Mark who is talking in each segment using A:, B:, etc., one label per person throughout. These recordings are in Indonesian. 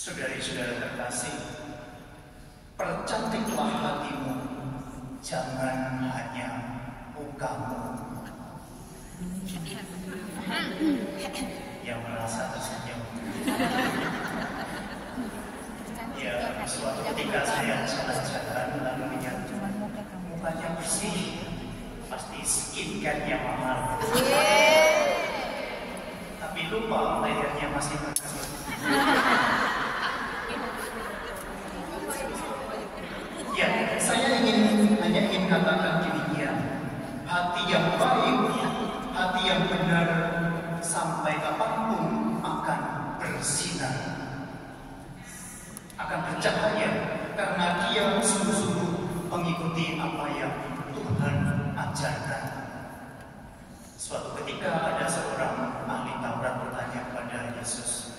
A: Saudari-saudara terkasih, percantiklah hatimu, jangan hanya mukamu. Yang merasa tersenyum. Ya, suatu ketika saya jalan-jalan lalu melihat mukanya bersih, pasti skincare-nya mahal. Tapi lupa lehernya masih bersih. Ya, saya hanya ingin katakan demikian. Hati yang baik, hati yang benar, sampai kapanpun akan bersinar, akan bercahaya, karena dia sungguh-sungguh mengikuti apa yang Tuhan ajarkan. Suatu ketika ada seorang ahli Taurat bertanya kepada Yesus.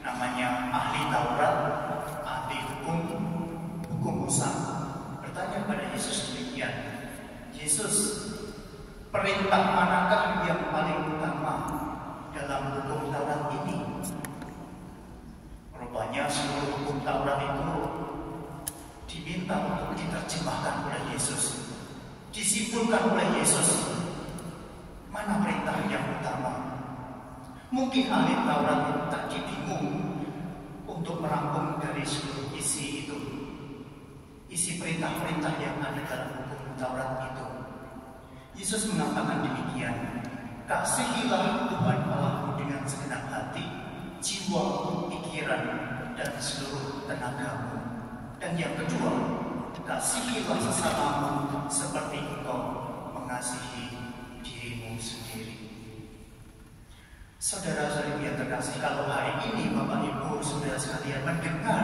A: Namanya ahli Taurat, ahli hukum Musa, bertanya kepada Yesus demikian. Yesus, perintah manakah yang paling utama dalam hukum Taurat ini? Rupanya seluruh hukum Taurat itu diminta untuk diterjemahkan oleh Yesus, disimpulkan oleh Yesus. Mana perintah yang utama? Mungkin ahli Taurat tadi bingung untuk merangkum dari seluruh isi itu, isi perintah-perintah yang ada dalam hukum Taurat itu. Yesus mengatakan demikian, kasihilah Tuhan Allahmu dengan segenap hati, jiwa, pikiran, dan seluruh tenagamu. Dan yang kedua, kasihilah sesamamu seperti engkau mengasihi dirimu sendiri. Saudara-saudari yang terkasih, kalau hari ini Bapak Ibu saudara sekalian mendengar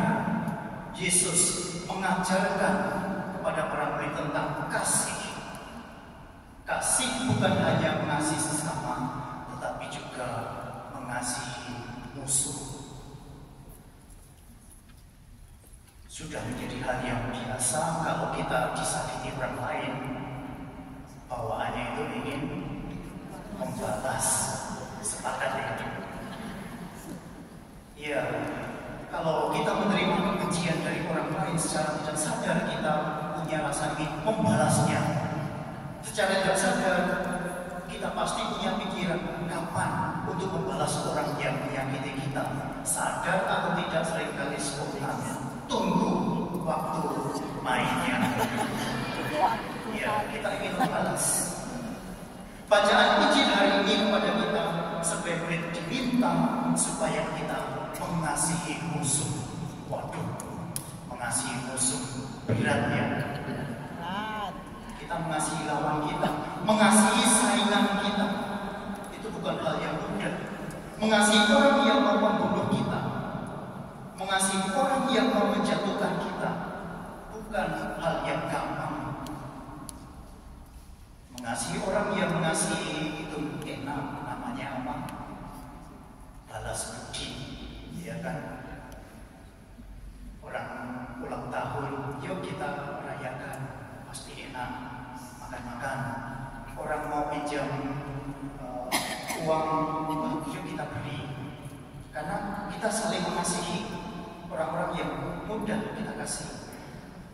A: Yesus mengajarkan kepada para murid tentang kasih. Kasih bukan hanya mengasihi sesama, tetapi juga mengasihi musuh. Sudah menjadi hal yang biasa kalau kita disakiti orang lain, bawaannya itu ingin membalas. Sepakat ya? Ya, kalau kita menerima kebencian dari orang lain secara tidak sadar, kita punya rasa ingin membalasnya. Secara tidak sadar, kita pasti punya pikiran kapan untuk membalas orang yang menyakiti kita. Sadar atau tidak, seringkali spontan. Tunggu waktu mainnya. Ya, kita ingin membalas. Bacaan Injil hari ini kepada kita sebagai murid diminta supaya kita mengasihi musuh. Waduh, mengasihi musuh berat ya. Kita mengasihi lawan kita, mengasihi saingan kita, itu bukan hal yang mudah. Mengasihi orang yang mau membunuh kita, mengasihi orang yang mau menjatuhkan kita, bukan hal yang gampang. Mengasihi orang yang mengasihi itu enak, namanya apa? Balas budi, ya kan? Orang ulang tahun, yuk kita rayakan, pasti enak, makan-makan. Orang mau pinjam uang, yuk kita beri. Karena kita saling mengasihi orang-orang yang mudah kita kasih.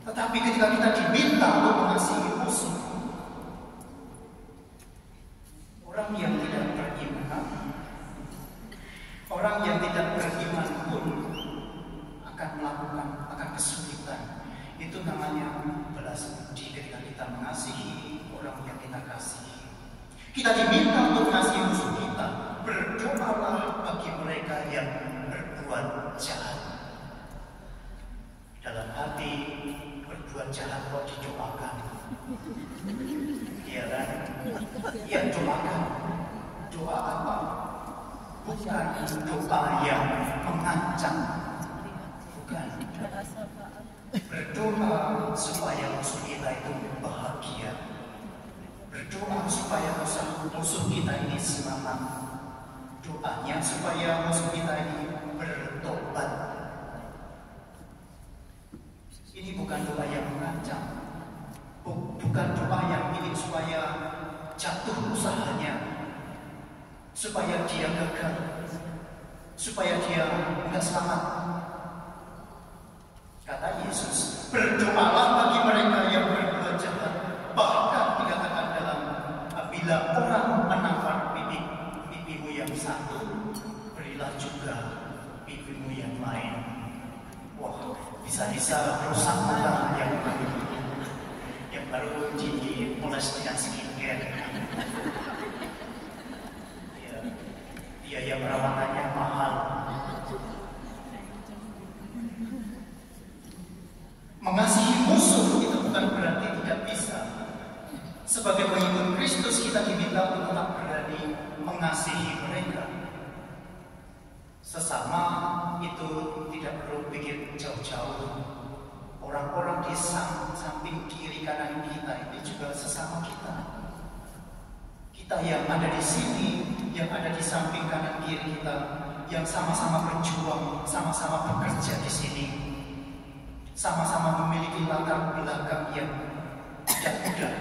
A: Tetapi ketika kita diminta untuk mengasihi musuh, orang yang tidak beriman, orang yang tidak beriman pun akan melakukan, akan kesulitan. Itu namanya balas budi ketika kita mengasihi orang yang kita kasihi. Kita diminta untuk mengasihi musuh kita. Berdoalah bagi mereka yang berbuat jahat. Dalam hati berbuat jahat kok didoakan. Iya kan? Ya, doakan. Doa apa? Bukan doa yang mengancam. Bukan. Berdoa supaya musuh kita itu bahagia. Berdoa supaya musuh kita ini semangat. Doanya supaya musuh kita ini bertobat. Ini bukan doa yang mengancam. Bukan doa yang ingin supaya jatuh usahanya, supaya dia gagal, supaya dia enggak selamat. Bila orang menampar pipimu yang satu, berilah juga pipimu yang lain. Wah, bisa-bisa rusak mata yang baru dipoles dengan skincare. Ya, biaya perawatannya mahal. Mengasihi musuh itu bukan berarti tidak bisa. Sebagai pengikut Kristus kita diminta untuk tetap berani mengasihi mereka. Sesama itu tidak perlu pikir jauh-jauh. Orang-orang di samping kiri kanan kita ini juga sesama kita. Kita yang ada di sini, yang ada di samping kanan kiri kita, yang sama-sama berjuang, sama-sama bekerja di sini, sama-sama memiliki latar belakang yang tidak mudah,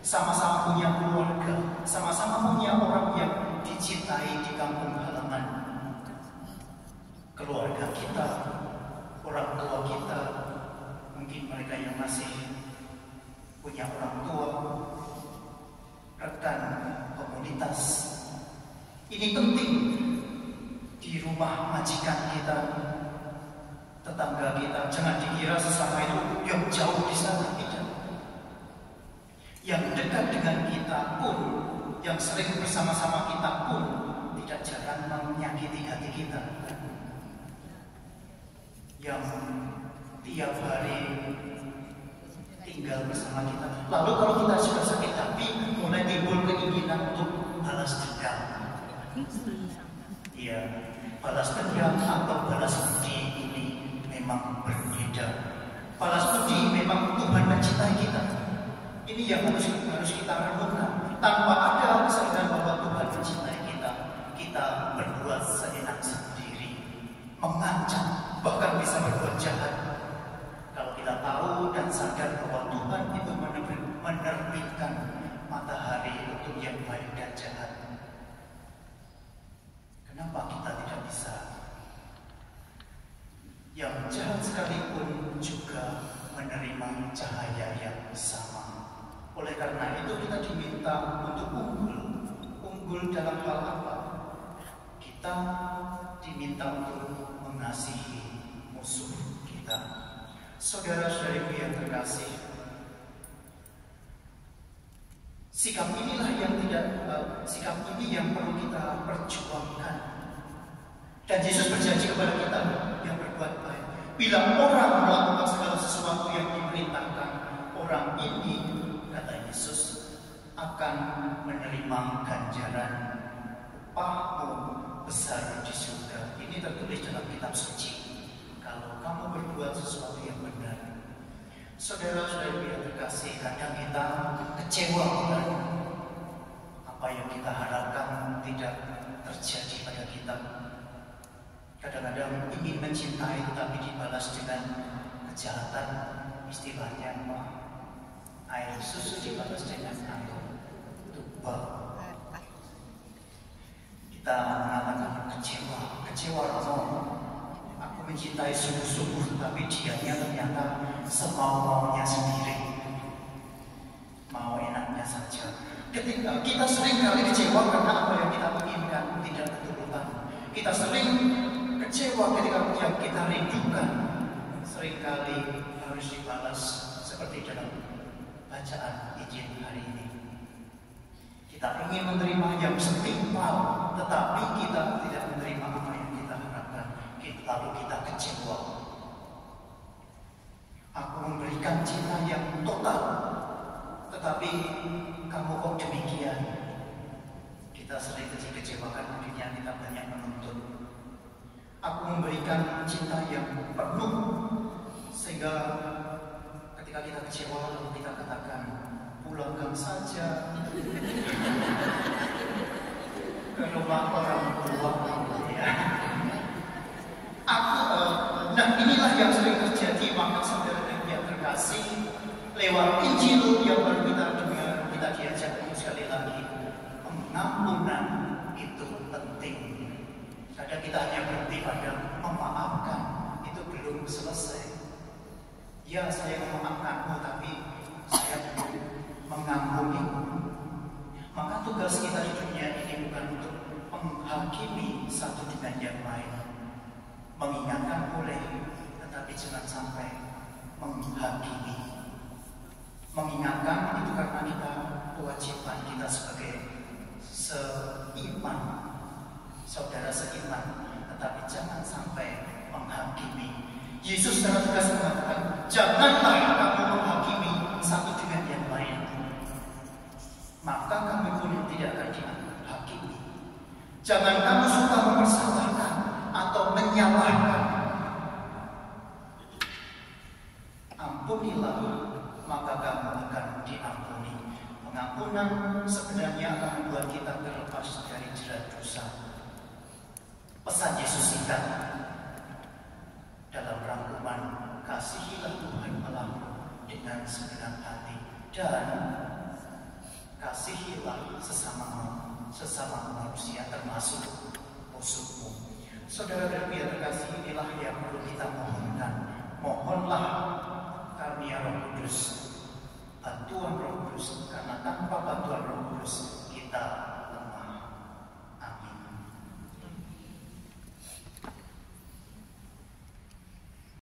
A: sama-sama punya keluarga, sama-sama punya orang yang dicintai di kampung halaman. Keluarga kita, orang tua kita, mungkin mereka yang masih punya orang tua, rekan komunitas. Ini penting di rumah majikan kita, tetangga kita. Jangan dikira sesama itu yang jauh di sana, tidak. Yang dekat dengan kita pun, yang sering bersama-sama kita pun tidak jarang menyakiti hati kita. Yang tiap hari tinggal bersama kita. Lalu kalau kita sudah sakit hati, mulai timbul keinginan untuk balas dendam. Iya, balas dendam atau balas budi ini memang berbeda. Balas budi memang Tuhan mencintai kita. Ini yang harus kita renungkan. Tanpa ada kesadaran bahwa Tuhan mencintai kita, kita berbuat seenak sendiri, mengancam, bahkan bisa berbuat jahat. Kalau kita tahu dan sadar bahwa Tuhan itu menerbitkan matahari untuk yang baik dan jahat, kenapa kita tidak bisa? Yang jahat sekalipun juga menerima cahaya yang sama. Oleh karena itu kita diminta untuk unggul dalam hal apa? Kita diminta untuk mengasihi musuh kita. Saudara-saudariku yang terkasih, sikap ini yang perlu kita perjuangkan. Dan Yesus berjanji kepada kita yang berbuat baik. Bila orang melakukan segala sesuatu yang diperintahkan, orang ini, kata Yesus, akan menerima ganjaran upahmu besar di surga. Ini tertulis dalam kitab suci. Kalau kamu berbuat sesuatu yang benar. Saudara-saudari yang terkasih, kadang kita kecewa dengan apa yang kita harapkan tidak terjadi pada kita. Kadang-kadang ingin mencintai tetapi dibalas dengan kejahatan. Istilahnya air susu dibalas dengan air tuba. Kita mengatakan kecewa Romo. Aku mencintai sungguh-sungguh, tapi dianya ternyata semau-maunya sendiri, mau enaknya saja. Ketika kita sering kali kecewa karena apa yang kita inginkan tidak keturutan. Kita sering kecewa ketika yang kita rindukan seringkali harus dibalas seperti dalam bacaan Injil hari ini. Kita ingin menerima yang setimpal, tetapi kita tidak menerima apa yang kita harapkan. Lalu kita kecewa. Aku memberikan cinta yang total, tetapi kamu kok demikian. Kita sering kecewakan, akhirnya kita banyak menuntut. Aku memberikan cinta yang penuh, sehingga ketika kita kecewa lalu kita katakan, pulangkan saja ke rumah orang tua. Ya. Nah inilah yang sering terjadi. Maka saudara yang terkasih, lewat Injil yang baru kita dengar, kita diajak sekali lagi, pengampunan itu penting. Kadang kita hanya berhenti pada memaafkan, itu belum selesai. Ya, saya memaafkanmu, tapi saya belum mengampuni. tugas kita di dunia ini bukan untuk menghakimi satu dengan yang lain. Mengingatkan boleh, tetapi jangan sampai menghakimi. Mengingatkan itu karena kita kewajiban kita sebagai seiman, saudara seiman, tetapi jangan sampai menghakimi. Yesus secara tegas mengatakan, janganlah kamu menghakimi satu dengan yang lain, maka kamu pun tidak akan dihakimi. Jangan kamu suka mempersalahkan atau menyalahkan. Ampunilah, maka kamu akan diampuni. Pengampunan sebenarnya akan membuat kita terlepas dari jerat dosa. Pesan Yesus singkat dalam rangkuman, kasihilah Tuhan Allahmu dengan segenap hati dan kasihilah sesama manusia termasuk musuhmu. Saudara dan biar terkasih, inilah yang perlu kita mohonkan. Mohonlah karunia Roh Kudus, bantuan Roh